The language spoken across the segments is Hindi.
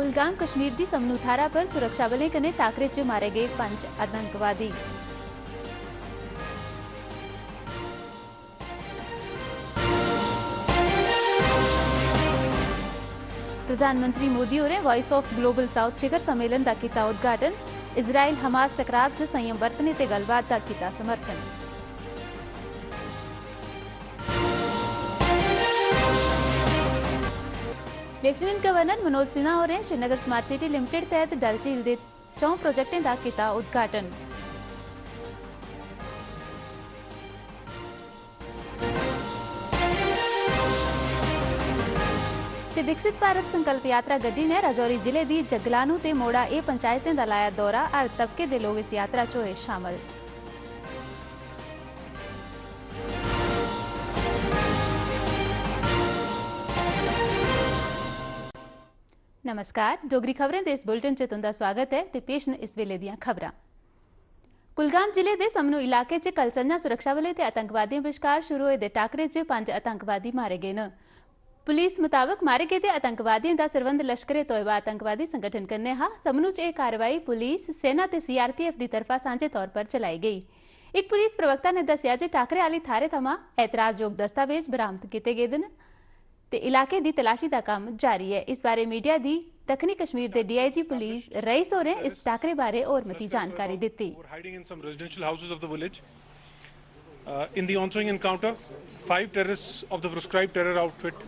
कुलगाम कश्मीर दी समनू थारा पर सुरक्षा बलें कन्नै टाकरे च मारे गए 5 आतंकवादी। प्रधानमंत्री मोदी होरें वॉइस ऑफ ग्लोबल साउथ शिखर सम्मेलन का किया उद्घाटन। इजराइल हमास टकराव च संयम बरतने ते गलबात का किया समर्थन। लेफ्टिनेंट गवर्नर मनोज सिन्हा होरें श्रीनगर स्मार्ट सिटी लिमिटेड तहत डल झील के 4 प्रोजेक्टें का किया उद्घाटन। विकसित भारत संकल्प यात्रा गड्डी ने राजौरी जिले की जगलानू ते मोड़ा ए पंचायतें का लाया दौरा। हर तबके के लोग इस यात्रा च होए शामिल। नमस्कार, डोगरी खबरें दे इस बुलेटिन च तुंदा स्वागत है ते पेश न इस वेले दियां खबरां। कुलगाम जिले के समनू इलाके च कल संजा सुरक्षा बलें ते आतंकवादियों विचकार शुरू होए दे टाकरे च 5 आतंकवादी मारे गए न। पुलिस मुताबिक मारे गेदे आतंकवादियों का सरबंध लश्करे तोयबा आतंकवादी संगठन कन्नै हा। समनू च यह कार्रवाई पुलिस, सेना ते सीआरपीएफ की तरफा सांझे तौर पर चलाई गई। एक पुलिस प्रवक्ता ने दस्सिया जे टाकरे आली थारे थमां एतराजयोग दस्तावेज बरामद किए गए न ते इलाके की तलाशी का काम जारी है। इस बारे मीडिया की दक्षिणी कश्मीर के डीआईजी पुलिस रईस होरें इस टाकरे बारे और मती जानकारी दी। In the ensuing encounter, 5 terrorists of the proscribed terror outfit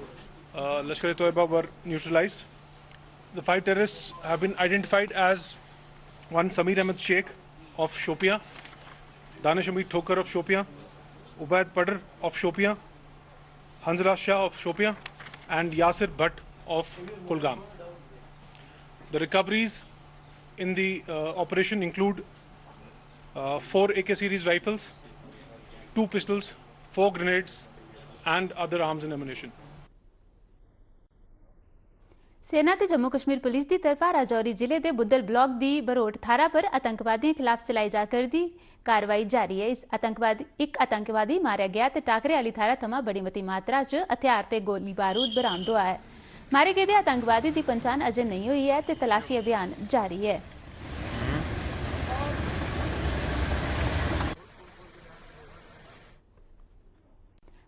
Lashkar-e-Toiba were neutralized. The 5 terrorists have been identified as one Samir Ahmed Sheikh of Shopia, Danish Amit Thokar of Shopia, Ubaid Padr of Shopia, Hanzala Shah of Shopia and Yasir Bhatt of Kulgam. The recoveries in the operation include 4 AK series rifles, 2 pistols, 4 grenades and other arms and ammunition. सेना ते जम्मू कश्मीर पुलिस की तरफा राजौरी जिले के बुद्धल ब्लॉक की बरोट थारा पर आतंकवादियों के खिलाफ चलाई जा करदी कार्रवाई जारी है। एक आतंकवादी मारा गया ते टाकरे आली थारा थमां बड़ी मती मात्रा च हथियार ते गोली बारूद बरामद हुआ है। मारे गए आतंकवादी की पहचान अजे नहीं हुई है ते तलाशी अभियान जारी है।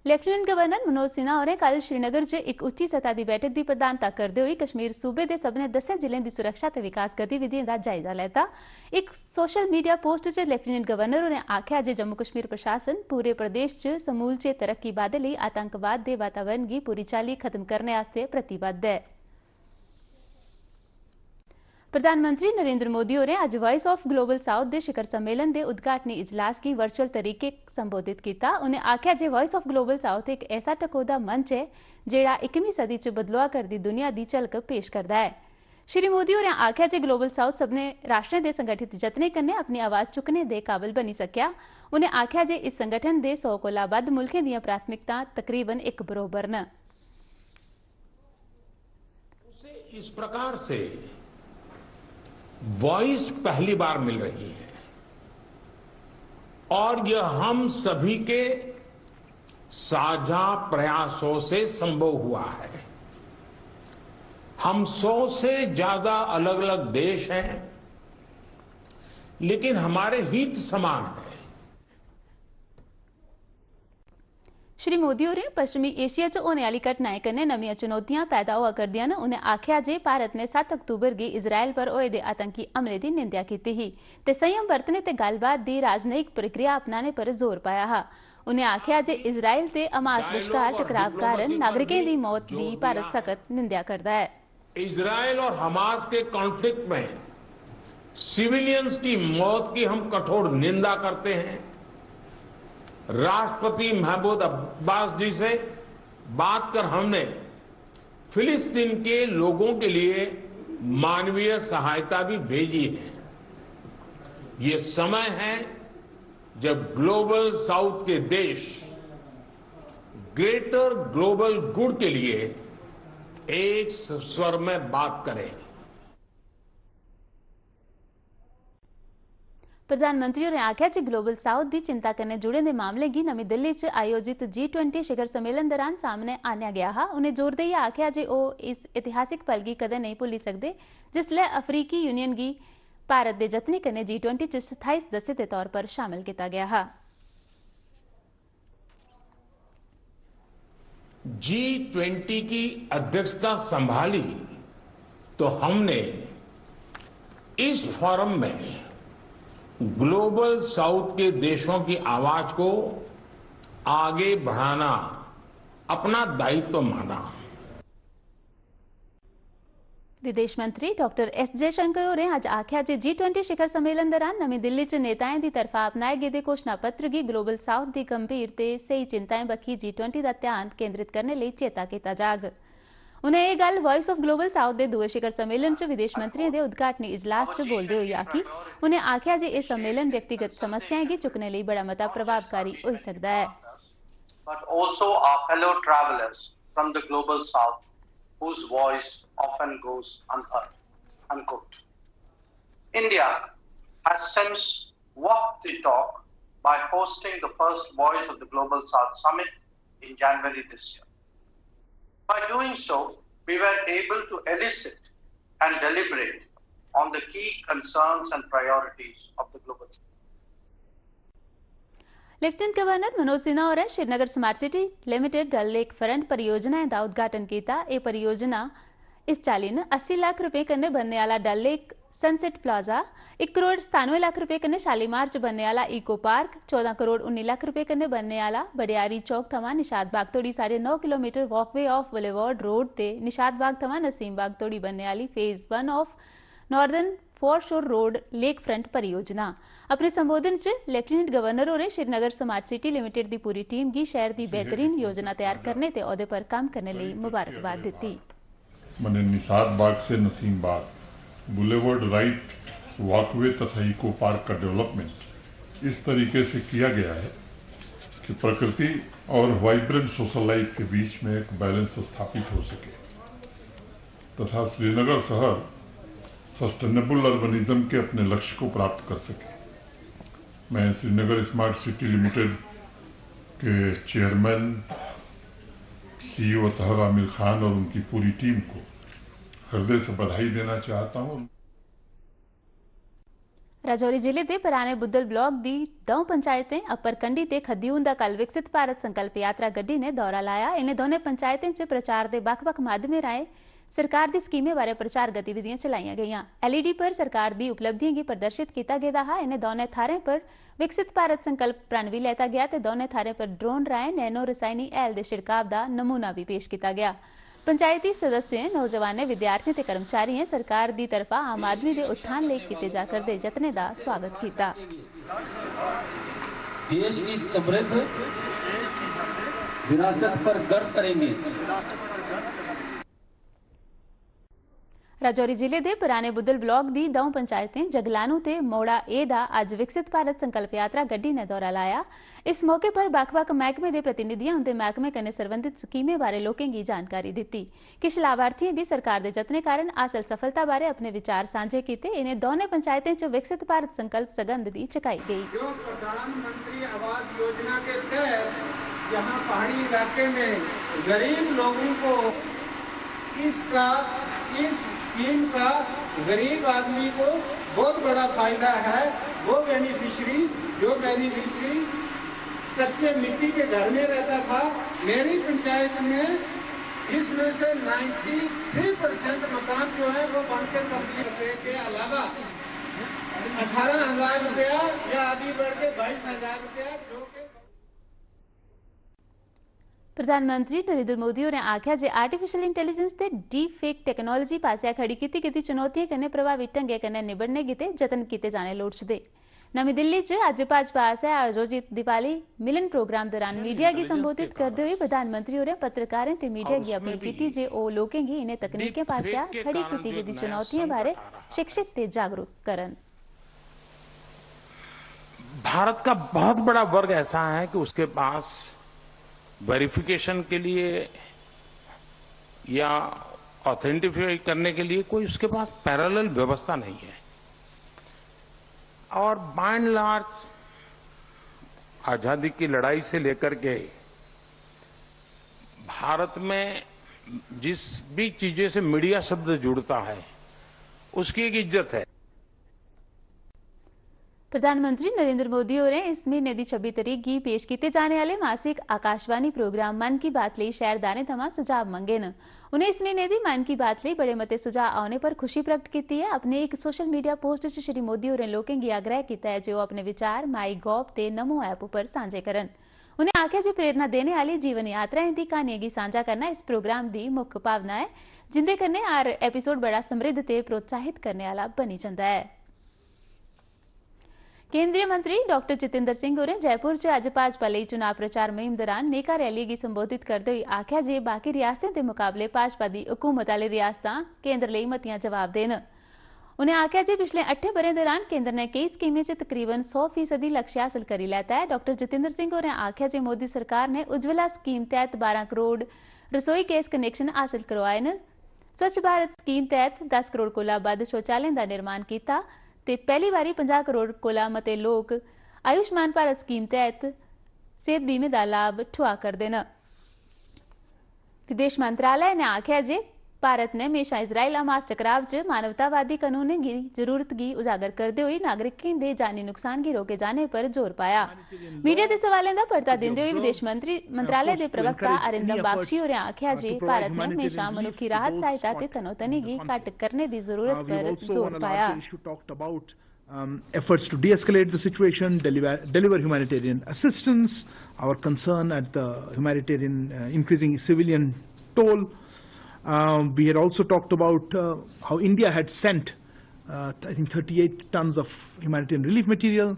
लेफ्टिनेंट गवर्नर मनोज सिन्हा होरें कल श्रीनगर च एक उच्ची सतह की बैठक की प्रधानता करते हुए कश्मीर सूबे के सभनें 10 जिलें की सुरक्षा ते विकास गतिविधियों का जायजा लैता। एक सोशल मीडिया पोस्ट च लेफ्टिनेंट गवर्नर होरें आख्या जे जम्मू कश्मीर प्रशासन पूरे प्रदेश च समूलचे तरक्की बादे लई आतंकवाद के वातावरण की पूरी चाली खत्म करने आस्ते प्रतिबद्ध है। प्रधानमंत्री नरेंद्र मोदी होरें आज वॉइस ऑफ ग्लोबल साउथ के शिखर सम्मेलन के उद्घाटनी इजलास की वर्चुअल तरीके संबोधित किया। उन्हें आख्या जे वॉइस ऑफ ग्लोबल साउथ एक ऐसा टकोदा मंच है जेड़ा 21वीं सदी च बदलुआ करदी दुनिया की झलक पेश करता है। श्री मोदी होरें आख्या जे ग्लोबल साउथ सबने राष्ट्रें के संगठित जतने कन्नै अपनी आवाज चुकने के काबिल बनी सकिया। उन्हें आख्या जे इस संगठन के 100 कोला वध मुल्खें दी प्राथमिकता तकरीबन एक बरोबर न। इस प्रकार से वॉइस पहली बार मिल रही है और यह हम सभी के साझा प्रयासों से संभव हुआ है। हम 100 से ज्यादा अलग अलग देश हैं, लेकिन हमारे हित समान है। श्री मोदी होरें पश्चिमी एशिया च होने वाली घटनाएं कन्नै नवीं चुनौतियां पैदा हुआ करदियां न। उन्हें आख्या जे भारत ने 7 अक्तूबर गी इजराइल पर होए दे आतंकी हमले की निंदा की ही ते संयम बरतने ते गलबात की राजनयिक प्रक्रिया अपनाने पर जोर पाया हा। उन्हें आख्या जे इजराइल ते हमास विचकार टकराव कारण नागरिकों की मौत की भारत सख्त निंदा करता है। इजराइल और हमास के कॉन्फ्लिक्ट में सिविलियंस की मौत की हम कठोर निंदा करते हैं। राष्ट्रपति महमूद अब्बास जी से बात कर हमने फिलिस्तीन के लोगों के लिए मानवीय सहायता भी भेजी है। ये समय है जब ग्लोबल साउथ के देश ग्रेटर ग्लोबल गुड के लिए एक स्वर में बात करें। प्रधानमंत्री ने आख्या कि ग्लोबल साउथ की चिंता करने जुड़े दे मामले की नवी दिल्ली च आयोजित G20 शिखर सम्मेलन दौरान सामने आनिया गया हा। उन्हें जोर देइयै आख्या जे ओ इस ऐतिहासिक पल की कदे नहीं भुल्ली सकते जिसलै अफ्रीकी यूनियन की भारत के जतनें कन्नै G20 च स्थायी सदस्य के तौर पर शामिल किया गया हा। G20 की अध्यक्षता संभाली तो हमने इस फोरम में ग्लोबल साउथ के देशों की आवाज को आगे बढ़ाना अपना दायित्व माना। विदेश मंत्री डॉक्टर एस जयशंकर होरें अज आख्या जे G20 शिखर सम्मेलन दौरान नवी दिल्ली च नेताएं की तरफा अपनाए गेदे घोषणा पत्र की ग्लोबल साउथ की गंभीर ते सही चिंताएं बक्खी G20 का ध्यान केंद्रित करने लिए चेता किया जाग। उन्हें यह गल वॉइस ऑफ ग्लोबल साउथ के दूए शिखर सम्मेलन च विदेश मंत्रियों के उद्घाटनी इजलास च बोलते हुए आखी। उन्हें आख्या जे यह सम्मेलन व्यक्तिगत समस्याएं की चुकने लिए बड़ा मता प्रभावकारी हो सकता है। But also our fellow travelers from the global south whose voice often goes unheard, unquote. India has since walked the talk by hosting the first Voice of the Global South Summit in January this year. By doing so, we were able to elicit and deliberate on the key concerns and priorities of the global south. Lieutenant governor Manoj Sinha और श्रीनगर स्मार्ट सिटी लिमिटेड डल लेक फ्रंट परियोजना का उद्घाटन किया। यह परियोजना इस चाली 80 लाख रुपए कन्ने बनने वाला Dal lake sunset plaza, 1 crore 97 lakh रुपए कन्ने शालीमार च बनने वाला इको पार्क, 14 करोड़ 19 लाख रुपए कन्ने बनने वाला बडियारी चौक थमा निशाद बाग तोड़ी 9.5 kilometre walkway of boulevard road ते निशाद बाग थमा नसीम बाग तोड़ी बनने वाली phase 1 of northern फोरशोर road lake front परियोजना। अपने संबोधन च लेफ्टिनेंट गवर्नर होरें श्रीनगर स्मार्ट सिटी लिमिटेड की पूरी टीम की शहर की बेहतरीन योजना तैयार करने ते ओहदे पर काम करने लिए मुबारकबाद दी। मैंने निशाद बाग से नसीम बाग, बुलेवार्ड राइट वॉकवे तथा इको पार्क का डेवलपमेंट इस तरीके से किया गया है कि प्रकृति और वाइब्रेंट सोशल लाइफ के बीच में एक बैलेंस स्थापित हो सके तथा श्रीनगर शहर सस्टेनेबल अर्बनिज्म के अपने लक्ष्य को प्राप्त कर सके। मैं श्रीनगर स्मार्ट सिटी लिमिटेड के चेयरमैन सीईओ तहर आमिर खान और उनकी पूरी टीम को हृदय से बधाई देना चाहता हूं। राजौरी जिले के पुराने बुद्धल ब्लॉक की 2 पंचायतें अपर कंडी ते खद्यून का कल विकसित भारत संकल्प यात्रा गड्डी ने दौरा लाया। इन्हें दोनों पंचायतें च प्रचार के बख-बख माध्यमें राएं सरकार की स्कीमें बारे प्रचार गतिविधियां चलाई गई। LED पर सरकार की उपलब्धियों की प्रदर्शित किया गया है। इन्हें दोनों थारे पर विकसित भारत संकल्प प्रण भी लेता गया तो दोनों थारे पर ड्रोन राय नैनो रसायनी एल के छिड़काव का नमूना भी पेश किया गया। पंचायती सदस्य नौजवान विद्यार्थियों ते कर्मचारी सरकार की तरफा आम आदमी के उत्थान लिए किए जा करते जतने का स्वागत किया। देश की समृद्ध विरासत पर गर्व करेंगे। राजौरी जिले के पुराने बुद्धल ब्लॉक की 2 पंचायतें जगलानू ते मोड़ा ए दा अज विकसित भारत संकल्प यात्रा गड्डी ने दौरा लाया। इस मौके पर बख-बख महकमे के प्रतिनिधियों उनके महकमे कन्नै संबंधित स्कीमें बारे लोगों की जानकारी दी। किछ लाभार्थियों भी सरकार के जतने कारण हासिल सफलता बारे अपने विचार साझे किए। इन्हें दोनों पंचायतें च विकसित भारत संकल्प सगंध भी चुकाई गई। जो प्रधानमंत्री आवास योजना के तहत यहाँ पहाड़ी इलाके में गरीब लोगों को इस स्कीम का गरीब आदमी को बहुत बड़ा फायदा है। वो बेनिफिशियरी कच्चे मिट्टी के घर में रहता था, मेरी पंचायत में इसमें से 93% मकान जो है वो बनकर कंप्लीट के अलावा 18,000 रुपया या अभी बढ़ के 22,000 रुपया जो के प्रधानमंत्री नरेंद्र मोदी ने आख्या जे आर्टिफिशियल इंटेलिजेंस ते डीप फेक टेक्नोलॉजी पासिया खड़ी की चुनौतियां कन्नै प्रभावी ढंगे कन्नै निबड़ने गिते जतन किए जाने लोड़चदे। नवी दिल्ली च अज भाजपा आसेआ आयोजित दिवाली मिलन प्रोग्राम दौरान मीडिया की संबोधित करते हुए प्रधानमंत्री होरें पत्रकारें ते मीडिया की अपील की जे ओ लोकें गी इन्हें तकनीकें पासिया खड़ी की गेदी चुनौतियां बारे शिक्षित ते जागरूक करन। भारत का बहुत बड़ा वर्ग ऐसा है कि उसके पास वेरिफिकेशन के लिए या ऑथेंटिफाई करने के लिए कोई उसके पास पैरेलल व्यवस्था नहीं है। और बाय एंड लार्ज आजादी की लड़ाई से लेकर के भारत में जिस भी चीजें से मीडिया शब्द जुड़ता है उसकी एक इज्जत है। प्रधानमंत्री नरेंद्र मोदी होरें इस महीने की 26 तरीक गी पेश किए जाने वाले मासिक आकाशवाणी प्रोग्राम मन की बात लिए शहरदारें थमां सुझाव मंगे न। उन्हें इस महीने की मन की बात लिए बड़े मते सुझाव आने पर खुशी प्रकट की है। अपने एक सोशल मीडिया पोस्ट च श्री मोदी होरें लोकें गी आग्रह किया है जो अपने विचार माई गॉव ते नमो ऐप पर सांझे करन। उन्हें आख्या जी प्रेरणा देने वाली जीवन यात्राएं दी कहानियां गी सांझा करना इस प्रोग्राम की मुख्य भावना है, जिंदे कन्नै हर एपीसोड बड़ा समृद्ध ते प्रोत्साहित करने वाला बनी जाता है। केंद्रीय मंत्री डॉक्टर जितेंद्र सिंह होरें जयपुर च अज भाजपा लिए चुनाव प्रचार मुहिम दौरान नेका रैली की संबोधित करते हुए आख्या जे बाकी रियासतें के मुकाबले भाजपा की हुकूमत वाली रियासतां केंद्र लिए मतियां जवाबदेह न। उन्हें आख्या जे पिछले 8 बरें दौरान केंद्र ने कई स्कीमें च तकरीबन 100% लक्ष्य हासिल करी लैता है। डॉक्टर जितेंद्र सिंह होरें आख्या जे मोदी सरकार ने उज्ज्वला स्कीम तहत 12 करोड़ रसोई गैस कनैक्शन हासिल करवाए न। स्वच्छ भारत स्कीम तहत 10 करोड़ कोला वध शौचालयों का निर्माण किया ते पहली बारी 50 करोड़ कोला मते लोग आयुष्मान भारत स्कीम तहत सेहत बीमे का लाभ ठुआ करते हैं। विदेश मंत्रालय ने आख्या जे भारत ने हमेशा इजराइल हमास टकराव च मानवतावादी कानूनों की जरूरत की उजागर करते हुए नागरिकों के जानी नुकसान की रोके जाने पर जोर पाया। मीडिया के सवालों का परता देते हुए विदेश मंत्रालय के प्रवक्ता अरिंदम बागची होरें आख्या जे भारत ने हमेशा मनुखी राहत सहायता ते तनोतनी की घट करने की जरूरत पर जोर पाया। Efforts to de-escalate the situation, deliver humanitarian assistance, our concern at the humanitarian increasing civilian toll. We had also talked about how India had sent, I think, 38 tons of humanitarian relief material.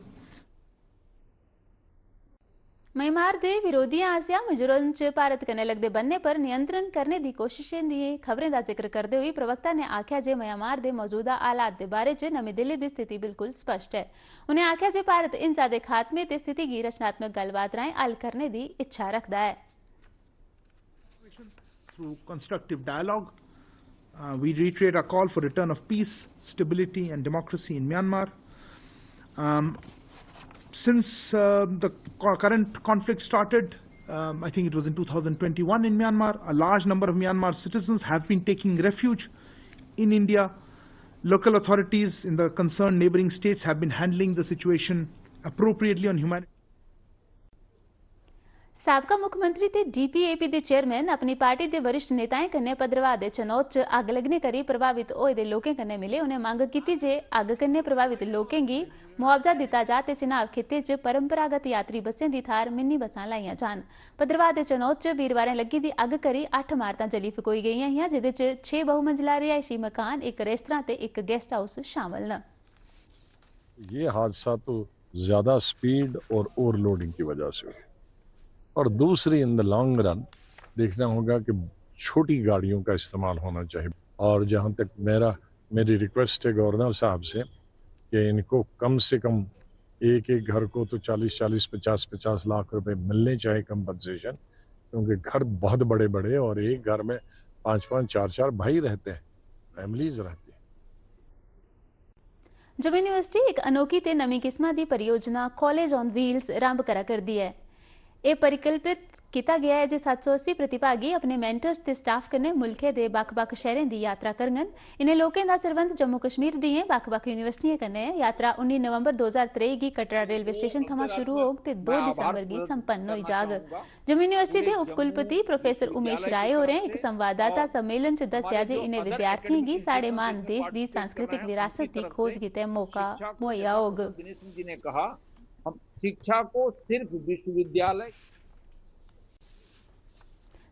Myanmar के विरोधियों आसिया मिजोरम च भारत कन्नै लगदे बन्ने पर नियंत्रण करने की कोशिशें दी खबरें का जिक्र करते हुए प्रवक्ता ने आख्या जे म्यांमार के मौजूदा हालात के बारे च नमीं दिल्ली की स्थिति बिल्कुल स्पष्ट है। उन्हें आख्या जे भारत हिंसा के खात्मे ते स्थिति की रचनात्मक गलबात राहें हल करने की इच्छा रखता है। Through constructive dialogue, we reiterate our call for return of peace, stability and democracy in Myanmar. Since the current conflict started, I think it was in 2021 in Myanmar, a large number of Myanmar citizens have been taking refuge in India. Local authorities in the concerned neighboring states have been handling the situation appropriately on humanitarian. साबका मुख्यमंत्री ते डीपीएपी के चेयरमैन अपनी पार्टी के वरिष्ठ नेताएं कन्नै भद्रवाह के चनौत च अग्ग लगने करी प्रभावित होए दे लोकें कन्नै मिले। उन्हें मंग की जे अग्ग कन्नै प्रभावित लोकें गी मुआवजा दिता जा ते चिनाब खित्ते च परंपरागत यात्री बसें की थार मिनी बसां लाइयां जान। भद्रवाह के चनौत च वीरवारें लगी दी अग्ग करी 8 इमारतां जली फकोई गईयां हियां, जिहदे च 6 बहुमंजिला रिहायशी मकान, एक रेस्तरां ते एक गेस्ट हाउस शामिल न। ये हादसा तो ज्यादा स्पीड और ओवरलोडिंग की वजह से हुआ, और दूसरी इन द लॉन्ग रन देखना होगा कि छोटी गाड़ियों का इस्तेमाल होना चाहिए। और जहां तक मेरी रिक्वेस्ट है गवर्नर साहब से कि इनको कम से कम एक घर को तो 40-40, 50-50 लाख रुपए मिलने चाहिए कंपनसेशन, क्योंकि घर बहुत बड़े बड़े और एक घर में 5-5, 4-4 भाई रहते हैं, फैमिलीज रहती हैं। जम्मू यूनिवर्सिटी एक अनोखी ते नवी किस्म की परियोजना कॉलेज ऑन व्हील्स आरंभ करा कर दी है। यह परिकल्पित किया गया है जो 780 प्रतिभागी अपने मेंटर्स ते स्टाफ कन्नै मुल्कै दे बक्ख-बक्ख शहरें की यात्रा करङन। इन्हें लोकें का संबंध जम्मू कश्मीर दियें बक्ख-बक्ख यूनिवर्सिटियों कन्नै है। यात्रा 19 नवंबर 2023 की कटरा रेलवे स्टेशन थमां शुरू होग ते 2 दिसंबर की संपन्न होई जाग। जम्मू यूनिवर्सिटी के उपकुलपति प्रोफेसर उमेश राय होरें एक संवाददाता सम्मेलन च दस्सिया जे इन्हें विद्यार्थियों की साढ़े मान देश की सांस्कृतिक विरासत की खोज गितै मौका मुहैया होग। जी ने कहा, हम शिक्षा को सिर्फ विश्वविद्यालय।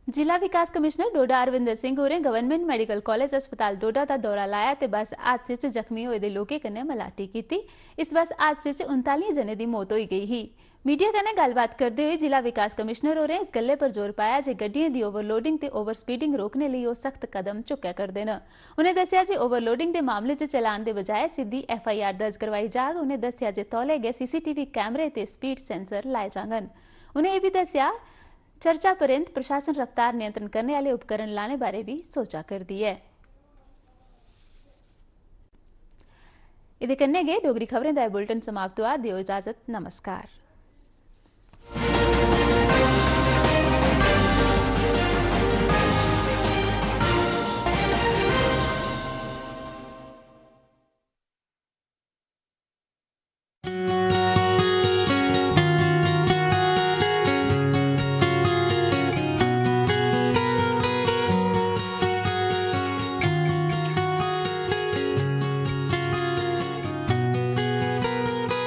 जिला विकास कमिश्नर डोडा अरविंदर सिंह होरें गवर्नमेंट मेडिकल कॉलेज अस्पताल डोडा का दौरा लाया ते बस हादसे च जख्मी होए दे लोकें कन्नै मलाटी की। इस बस हादसे च 39 जने की मौत होई गई ही। मीडिया कन्नै गलबात करते हुए जिला विकास कमिश्नर होरें इस गल्ले पर जोर पाया जे गड्डियों की ओवरलोडिंग ते ओवर स्पीडिंग रोकने लिए वो सख्त कदम चुक्या करते हैं। उन्हें दस्सिया जे ओवरलोडिंग के मामले च चलान के बजाय सीधी FIR दर्ज करवाई जाग। उन्हें दस्सिया जे तौले गै CCTV कैमरे ते स्पीड सेंसर लाए जाङन। उन्हें यह भी दस्सिया चर्चा पर्यंत प्रशासन रफ्तार नियंत्रण करने वाले उपकरण लाने बारे भी सोचा कर दी है। इहदे कन्नै गै डोगरी खबरें दा बुलेटिन समाप्त हुआ। दियो इजाजत, नमस्कार।